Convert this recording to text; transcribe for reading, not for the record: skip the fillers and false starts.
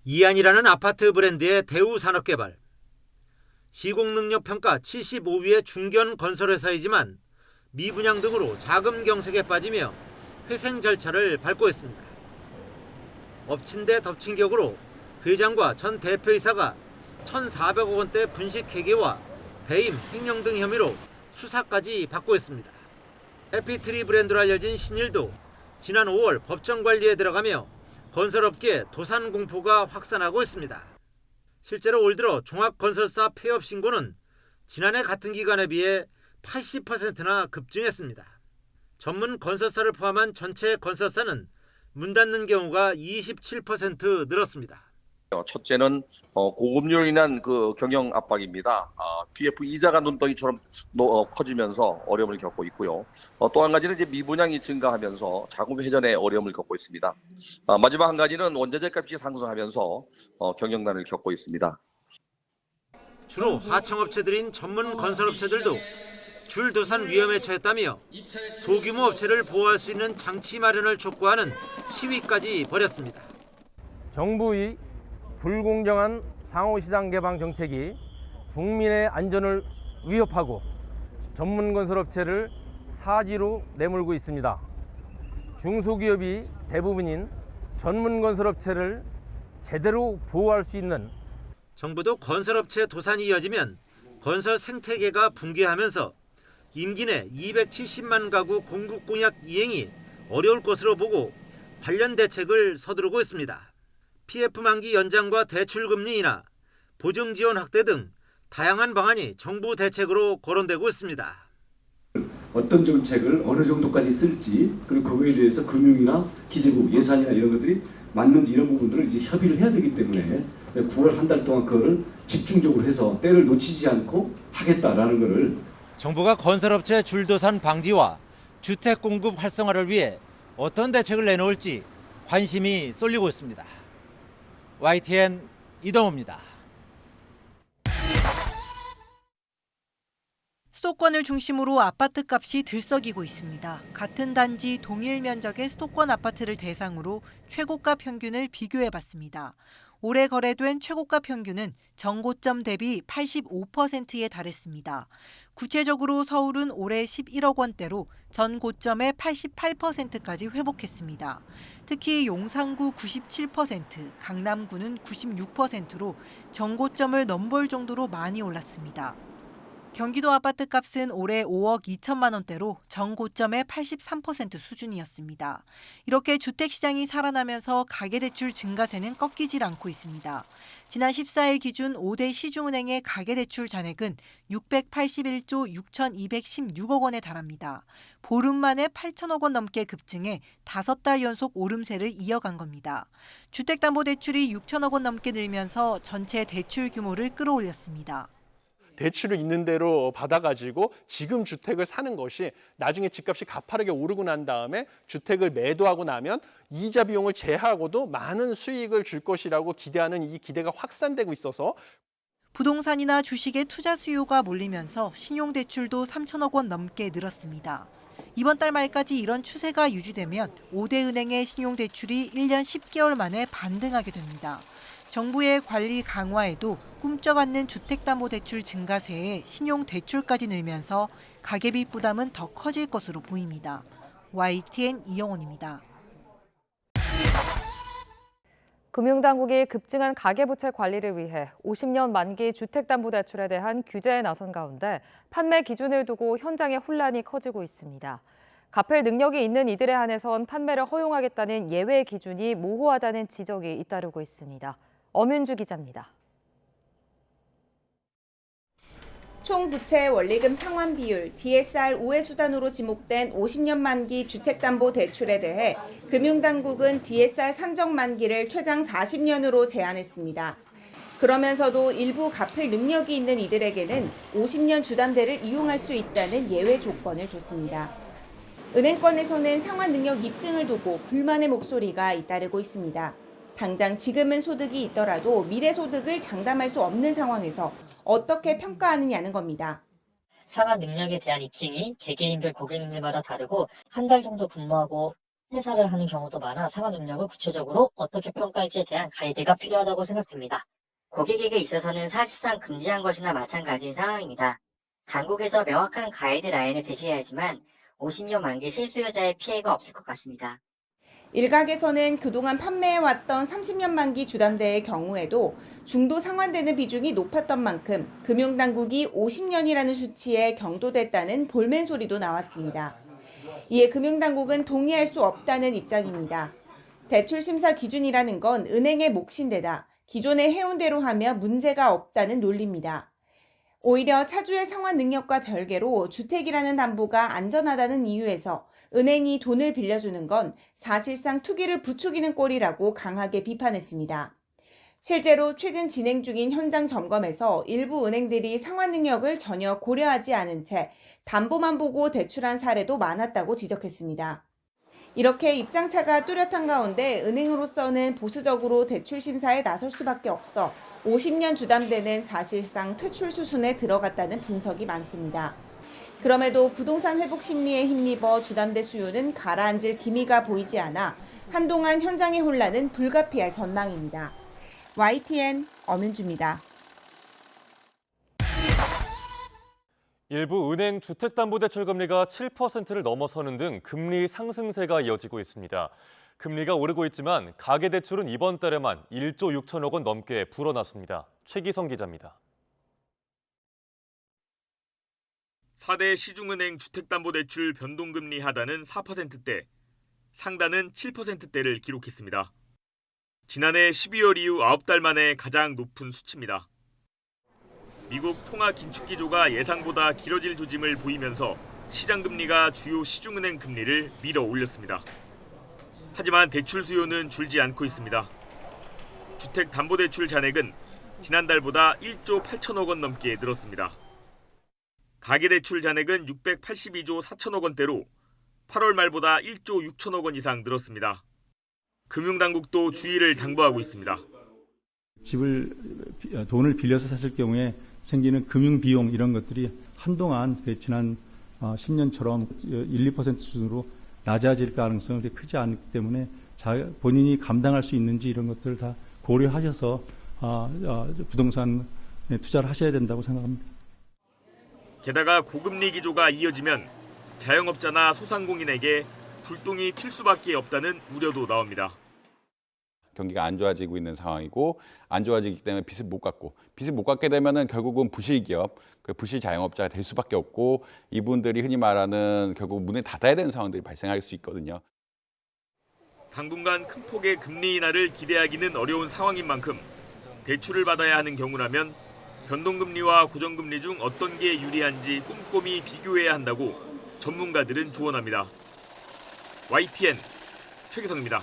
이안이라는 아파트 브랜드의 대우산업개발. 시공능력평가 75위의 중견 건설회사이지만 미분양 등으로 자금 경색에 빠지며 회생 절차를 밟고 있습니다. 엎친 데 덮친 격으로 회장과 전 대표이사가 1,400억 원대 분식회계와 배임, 횡령 등 혐의로 수사까지 받고 있습니다. 해피트리 브랜드로 알려진 신일도 지난 5월 법정 관리에 들어가며 건설업계 도산 공포가 확산하고 있습니다. 실제로 올 들어 종합건설사 폐업 신고는 지난해 같은 기간에 비해 80%나 급증했습니다. 전문 건설사를 포함한 전체 건설사는 문 닫는 경우가 27% 늘었습니다. 첫째는 고금리로 인한 그 경영 압박입니다. PF 이자가 눈덩이처럼 커지면서 어려움을 겪고 있고요. 또 한 가지는 이제 미분양이 증가하면서 자금 회전에 어려움을 겪고 있습니다. 마지막 한 가지는 원자재 값이 상승하면서 경영난을 겪고 있습니다. 주로 하청업체들인 전문 건설업체들도 줄도산 위험에 처했다며 소규모 업체를 보호할 수 있는 장치 마련을 촉구하는 시위까지 벌였습니다. 정부의 불공정한 상호시장 개방 정책이 국민의 안전을 위협하고 전문건설업체를 사지로 내몰고 있습니다. 중소기업이 대부분인 전문건설업체를 제대로 보호할 수 있는 정부도 건설업체 도산이 이어지면 건설 생태계가 붕괴하면서 임기 내 270만 가구 공급 공약 이행이 어려울 것으로 보고 관련 대책을 서두르고 있습니다. PF 만기 연장과 대출 금리 인하, 보증 지원 확대 등 다양한 방안이 정부 대책으로 거론되고 있습니다. 어떤 정책을 어느 정도까지 쓸지, 그리고 그거에 대해서 금융이나 기재부 예산이나 이런 것들이 맞는지 이런 부분들을 이제 협의를 해야 되기 때문에 9월 한 달 동안 그거를 집중적으로 해서 때를 놓치지 않고 하겠다라는 것을 정부가 건설업체 줄도산 방지와 주택 공급 활성화를 위해 어떤 대책을 내놓을지 관심이 쏠리고 있습니다. YTN 이동호입니다. 수도권을 중심으로 아파트값이 들썩이고 있습니다. 같은 단지 동일 면적의 수도권 아파트를 대상으로 최고가 평균을 비교해봤습니다. 올해 거래된 최고가 평균은 전고점 대비 85%에 달했습니다. 구체적으로 서울은 올해 11억 원대로 전 고점의 88%까지 회복했습니다. 특히 용산구 97%, 강남구는 96%로 전고점을 넘볼 정도로 많이 올랐습니다. 경기도 아파트값은 올해 5억 2천만 원대로 전고점의 83% 수준이었습니다. 이렇게 주택시장이 살아나면서 가계대출 증가세는 꺾이질 않고 있습니다. 지난 14일 기준 5대 시중은행의 가계대출 잔액은 681조 6,216억 원에 달합니다. 보름 만에 8천억 원 넘게 급증해 5달 연속 오름세를 이어간 겁니다. 주택담보대출이 6천억 원 넘게 늘면서 전체 대출 규모를 끌어올렸습니다. 대출을 있는 대로 받아가지고 지금 주택을 사는 것이 나중에 집값이 가파르게 오르고 난 다음에 주택을 매도하고 나면 이자 비용을 제하고도 많은 수익을 줄 것이라고 기대하는 이 기대가 확산되고 있어서 부동산이나 주식의 투자 수요가 몰리면서 신용대출도 3천억 원 넘게 늘었습니다. 이번 달 말까지 이런 추세가 유지되면 5대 은행의 신용대출이 1년 10개월 만에 반등하게 됩니다. 정부의 관리 강화에도 꿈쩍 않는 주택담보대출 증가세에 신용대출까지 늘면서 가계비 부담은 더 커질 것으로 보입니다. YTN 이영원입니다. 금융당국이 급증한 가계부채 관리를 위해 50년 만기 주택담보대출에 대한 규제에 나선 가운데 판매 기준을 두고 현장의 혼란이 커지고 있습니다. 갚을 능력이 있는 이들에 한해선 판매를 허용하겠다는 예외 기준이 모호하다는 지적이 잇따르고 있습니다. 엄윤주 기자입니다. 총 부채 원리금 상환 비율, DSR 우회 수단으로 지목된 50년 만기 주택담보대출에 대해 금융당국은 DSR 산정 만기를 최장 40년으로 제한했습니다. 그러면서도 일부 갚을 능력이 있는 이들에게는 50년 주담대를 이용할 수 있다는 예외 조건을 뒀습니다. 은행권에서는 상환 능력 입증을 두고 불만의 목소리가 잇따르고 있습니다. 당장 지금은 소득이 있더라도 미래 소득을 장담할 수 없는 상황에서 어떻게 평가하느냐는 겁니다. 상환 능력에 대한 입증이 개개인별 고객님들마다 다르고 한 달 정도 근무하고 회사를 하는 경우도 많아 상환 능력을 구체적으로 어떻게 평가할지에 대한 가이드가 필요하다고 생각됩니다. 고객에게 있어서는 사실상 금지한 것이나 마찬가지인 상황입니다. 당국에서 명확한 가이드라인을 제시해야지만 50년 만기 실수요자의 피해가 없을 것 같습니다. 일각에서는 그동안 판매해왔던 30년 만기 주담대의 경우에도 중도 상환되는 비중이 높았던 만큼 금융당국이 50년이라는 수치에 경도됐다는 볼멘 소리도 나왔습니다. 이에 금융당국은 동의할 수 없다는 입장입니다. 대출심사 기준이라는 건 은행의 몫인데다 기존에 해온 대로 하면 문제가 없다는 논리입니다. 오히려 차주의 상환 능력과 별개로 주택이라는 담보가 안전하다는 이유에서 은행이 돈을 빌려주는 건 사실상 투기를 부추기는 꼴이라고 강하게 비판했습니다. 실제로 최근 진행 중인 현장 점검에서 일부 은행들이 상환 능력을 전혀 고려하지 않은 채 담보만 보고 대출한 사례도 많았다고 지적했습니다. 이렇게 입장차가 뚜렷한 가운데 은행으로서는 보수적으로 대출 심사에 나설 수밖에 없어 50년 주담대는 사실상 퇴출 수순에 들어갔다는 분석이 많습니다. 그럼에도 부동산 회복 심리에 힘입어 주담대 수요는 가라앉을 기미가 보이지 않아 한동안 현장의 혼란은 불가피할 전망입니다. YTN 엄윤주입니다. 일부 은행 주택담보대출 금리가 7%를 넘어서는 등 금리 상승세가 이어지고 있습니다. 금리가 오르고 있지만 가계대출은 이번 달에만 1조 6천억 원 넘게 불어났습니다. 최기성 기자입니다. 4대 시중은행 주택담보대출 변동금리 하단은 4%대, 상단은 7%대를 기록했습니다. 지난해 12월 이후 9달 만에 가장 높은 수치입니다. 미국 통화 긴축기조가 예상보다 길어질 조짐을 보이면서 시장금리가 주요 시중은행 금리를 밀어 올렸습니다. 하지만 대출 수요는 줄지 않고 있습니다. 주택담보대출 잔액은 지난달보다 1조 8천억 원 넘게 늘었습니다. 가계대출 잔액은 682조 4천억 원대로 8월 말보다 1조 6천억 원 이상 늘었습니다. 금융당국도 주의를 당부하고 있습니다. 돈을 빌려서 샀을 경우에 생기는 금융비용 이런 것들이 한동안 지난 10년처럼 1, 2% 수준으로 낮아질 가능성이 크지 않기 때문에 본인이 감당할 수 있는지 이런 것들을 다 고려하셔서 부동산에 투자를 하셔야 된다고 생각합니다. 게다가 고금리 기조가 이어지면 자영업자나 소상공인에게 불똥이 튈 수밖에 없다는 우려도 나옵니다. 경기가 안 좋아지고 있는 상황이고 안 좋아지기 때문에 빚을 못 갚게 되면은 결국은 부실 기업, 부실 자영업자가 될 수밖에 없고 이분들이 흔히 말하는 결국 문을 닫아야 되는 상황들이 발생할 수 있거든요. 당분간 큰 폭의 금리 인하를 기대하기는 어려운 상황인 만큼 대출을 받아야 하는 경우라면 변동금리와 고정금리 중 어떤 게 유리한지 꼼꼼히 비교해야 한다고 전문가들은 조언합니다. YTN 최기성입니다.